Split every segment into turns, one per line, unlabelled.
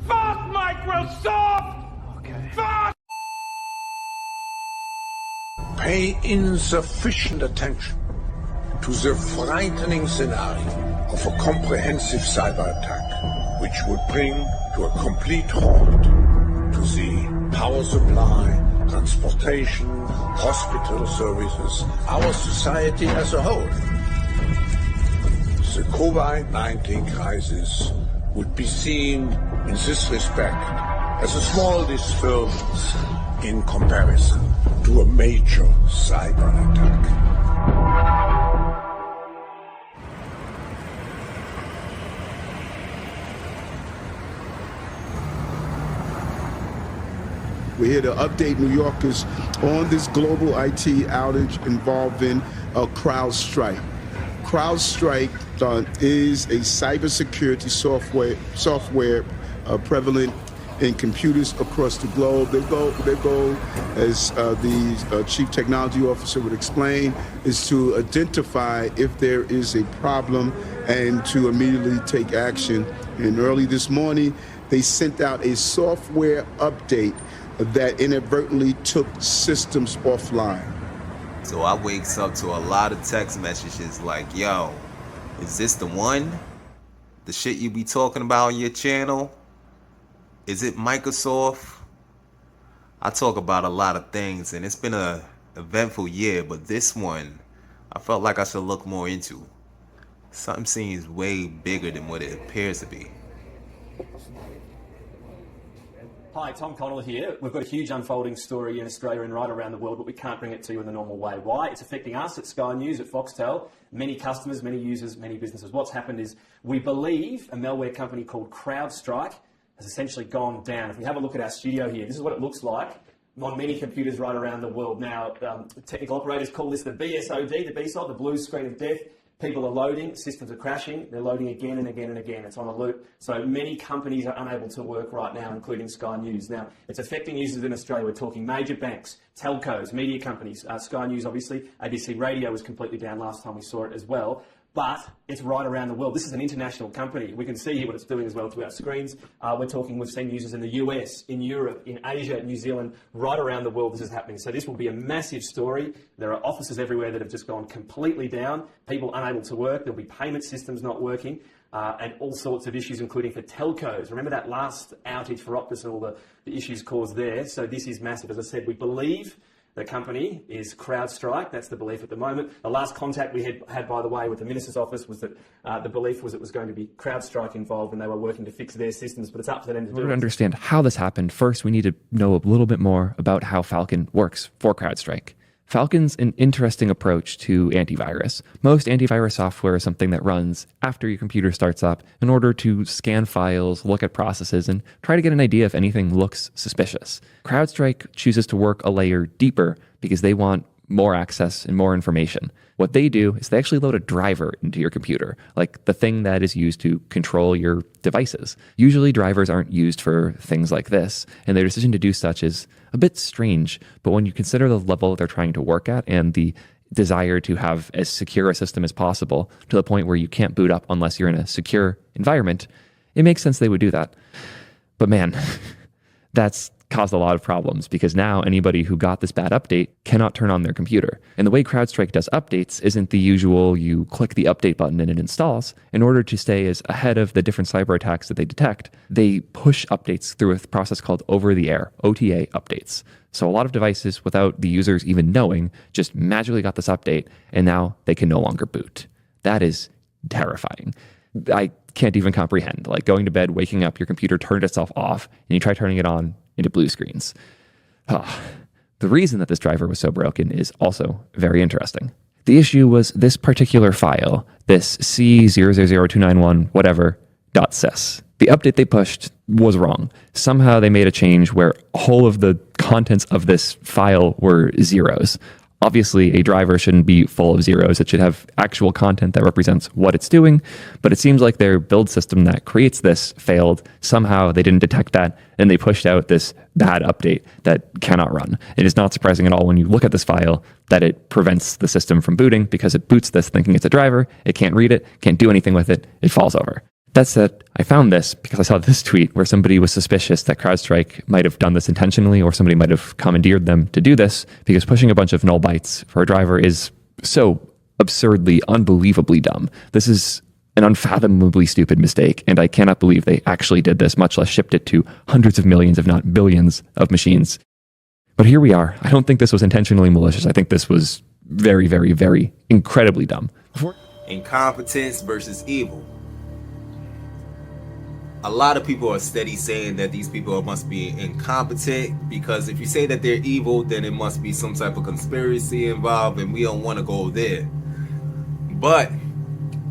Fuck Microsoft!
Okay.
Fuck!
Pay insufficient attention to the frightening scenario of a comprehensive cyber attack, which would bring to a complete halt to the power supply, transportation, hospital services, our society as a whole. The COVID-19 crisis would be seen in this respect as a small disturbance in comparison to a major cyber attack.
We're here to update New Yorkers on this global IT outage involving CrowdStrike. CrowdStrike is a cybersecurity software prevalent in computers across the globe. Their goal, as the chief technology officer would explain, is to identify if there is a problem and to immediately take action. And early this morning, they sent out a software update that inadvertently took systems offline.
So I wakes up to a lot of text messages like, yo, is this the one? The shit you be talking about on your channel? Is it Microsoft? I talk about a lot of things and it's been an eventful year, but this one, I felt like I should look more into. Something seems way bigger than what it appears to be.
Hi, Tom Connell here. We've got a huge unfolding story in Australia and right around the world, but we can't bring it to you in the normal way. Why? It's affecting us at Sky News, at Foxtel, many customers, many users, many businesses. What's happened is we believe a malware company called CrowdStrike has essentially gone down. If we have a look at our studio here, this is what it looks like on many computers right around the world. Now, technical operators call this the BSOD, the BSOD, the blue screen of death. People are loading, systems are crashing, they're loading again and again and again. It's on a loop. So many companies are unable to work right now, including Sky News. Now, it's affecting users in Australia. We're talking major banks, telcos, media companies. Sky News, obviously. ABC Radio was completely down last time we saw it as well. But it's right around the world. This is an international company. We can see here what it's doing as well to our screens. We've seen users in the US, in Europe, in Asia, New Zealand, right around the world this is happening. So this will be a massive story. There are offices everywhere that have just gone completely down, people unable to work, there'll be payment systems not working, and all sorts of issues, including for telcos. Remember that last outage for Optus and all the issues caused there? So this is massive. As I said, we believe the company is CrowdStrike. That's the belief at the moment. The last contact we had, by the way, with the Minister's office was that the belief was it was going to be CrowdStrike involved and they were working to fix their systems, but it's up to them to do it.
To understand how this happened, first we need to know a little bit more about how Falcon works for CrowdStrike. Falcon's an interesting approach to antivirus. Most antivirus software is something that runs after your computer starts up in order to scan files, look at processes, and try to get an idea if anything looks suspicious. CrowdStrike chooses to work a layer deeper because they want more access and more information. What they do is they actually load a driver into your computer, like the thing that is used to control your devices. Usually drivers aren't used for things like this, and their decision to do such is a bit strange, but when you consider the level they're trying to work at and the desire to have as secure a system as possible to the point where you can't boot up unless you're in a secure environment, it makes sense they would do that. But man, that's caused a lot of problems because now anybody who got this bad update cannot turn on their computer. And the way CrowdStrike does updates isn't the usual you click the update button and it installs. In order to stay as ahead of the different cyber attacks that they detect, they push updates through a process called over-the-air, OTA updates. So a lot of devices, without the users even knowing, just magically got this update and now they can no longer boot. That is terrifying. I can't even comprehend. Like going to bed, waking up, your computer turned itself off and you try turning it on into blue screens. The reason that this driver was so broken is also very interesting. The issue was this particular file, this C000291 whatever .sys. The update they pushed was wrong. Somehow they made a change where all of the contents of this file were zeros. Obviously, a driver shouldn't be full of zeros. It should have actual content that represents what it's doing, but it seems like their build system that creates this failed. Somehow they didn't detect that, and they pushed out this bad update that cannot run. It is not surprising at all when you look at this file that it prevents the system from booting because it boots this thinking it's a driver. It can't read it, can't do anything with it. It falls over. That said, I found this because I saw this tweet where somebody was suspicious that CrowdStrike might have done this intentionally, or somebody might have commandeered them to do this, because pushing a bunch of null bytes for a driver is so absurdly, unbelievably dumb. This is an unfathomably stupid mistake, and I cannot believe they actually did this, much less shipped it to hundreds of millions, if not billions, of machines. But here we are. I don't think this was intentionally malicious. I think this was very, very, very incredibly dumb.
Incompetence versus evil. A lot of people are steady saying that these people must be incompetent, because if you say that they're evil, then it must be some type of conspiracy involved, and we don't want to go there. But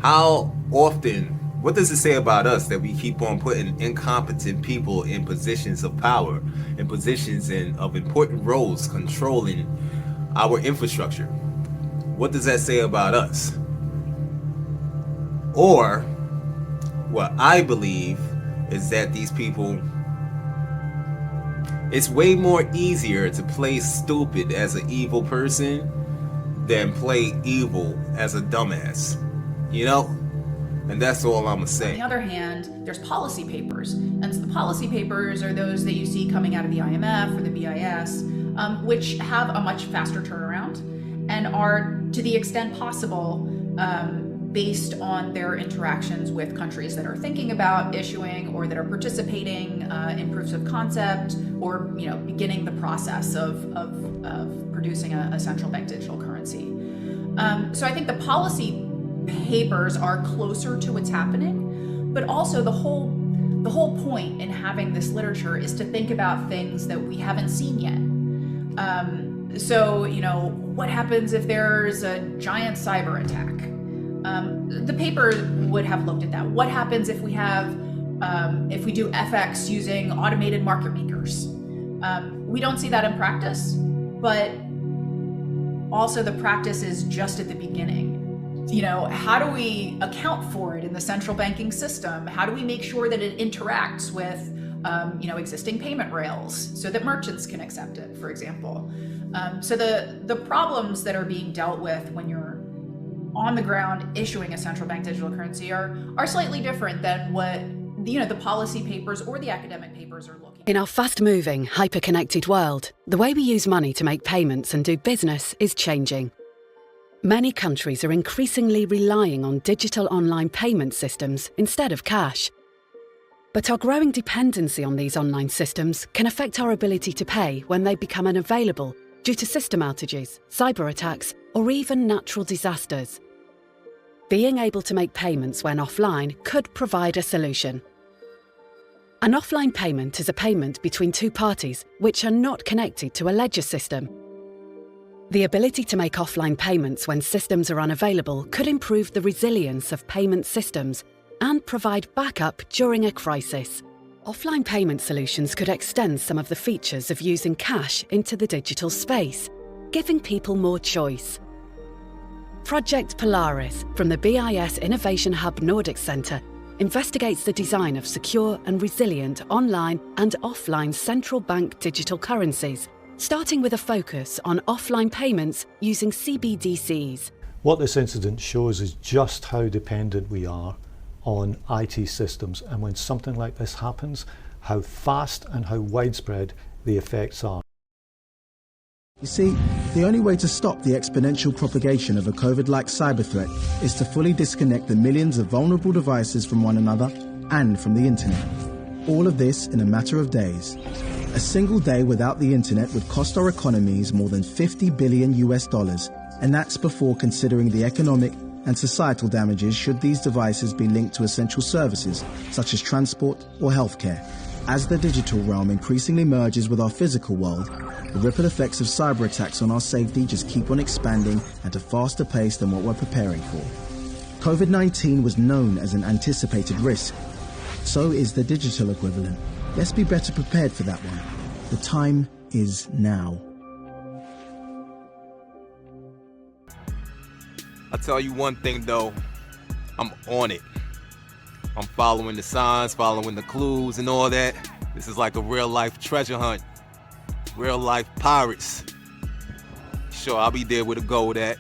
how often, what does it say about us that we keep on putting incompetent people in positions of power, in positions of important roles, controlling our infrastructure? What does that say about us? Or what I believe is that these people, it's way more easier to play stupid as an evil person than play evil as a dumbass, you know? And that's all I'm gonna say.
On the other hand, there's policy papers. And so the policy papers are those that you see coming out of the IMF or the BIS, which have a much faster turnaround and are, to the extent possible, based on their interactions with countries that are thinking about issuing or that are participating in proofs of concept, or beginning the process of producing a central bank digital currency. So I think the policy papers are closer to what's happening, but also the whole point in having this literature is to think about things that we haven't seen yet. So what happens if there's a giant cyber attack? The paper would have looked at that. What happens if we do FX using automated market makers? We don't see that in practice, but also the practice is just at the beginning. How do we account for it in the central banking system? How do we make sure that it interacts with, existing payment rails so that merchants can accept it, for example? So the problems that are being dealt with when you're on the ground issuing a central bank digital currency are slightly different than what the policy papers or the academic papers are looking at.
In our fast-moving, hyper-connected world, the way we use money to make payments and do business is changing. Many countries are increasingly relying on digital online payment systems instead of cash. But our growing dependency on these online systems can affect our ability to pay when they become unavailable due to system outages, cyber attacks, or even natural disasters. Being able to make payments when offline could provide a solution. An offline payment is a payment between two parties which are not connected to a ledger system. The ability to make offline payments when systems are unavailable could improve the resilience of payment systems and provide backup during a crisis. Offline payment solutions could extend some of the features of using cash into the digital space, giving people more choice. Project Polaris from the BIS Innovation Hub Nordic Centre investigates the design of secure and resilient online and offline central bank digital currencies, starting with a focus on offline payments using CBDCs.
What this incident shows is just how dependent we are on IT systems, and when something like this happens, how fast and how widespread the effects are.
You see, the only way to stop the exponential propagation of a COVID-like cyber threat is to fully disconnect the millions of vulnerable devices from one another and from the internet. All of this in a matter of days. A single day without the internet would cost our economies more than $50 billion, and that's before considering the economic and societal damages should these devices be linked to essential services such as transport or healthcare. As the digital realm increasingly merges with our physical world, the ripple effects of cyber attacks on our safety just keep on expanding at a faster pace than what we're preparing for. COVID-19 was known as an anticipated risk. So is the digital equivalent. Let's be better prepared for that one. The time is now.
I'll tell you one thing though, I'm on it. I'm following the signs, following the clues and all that. This is like a real life treasure hunt. Real life pirates. Sure, I'll be there with a gold at.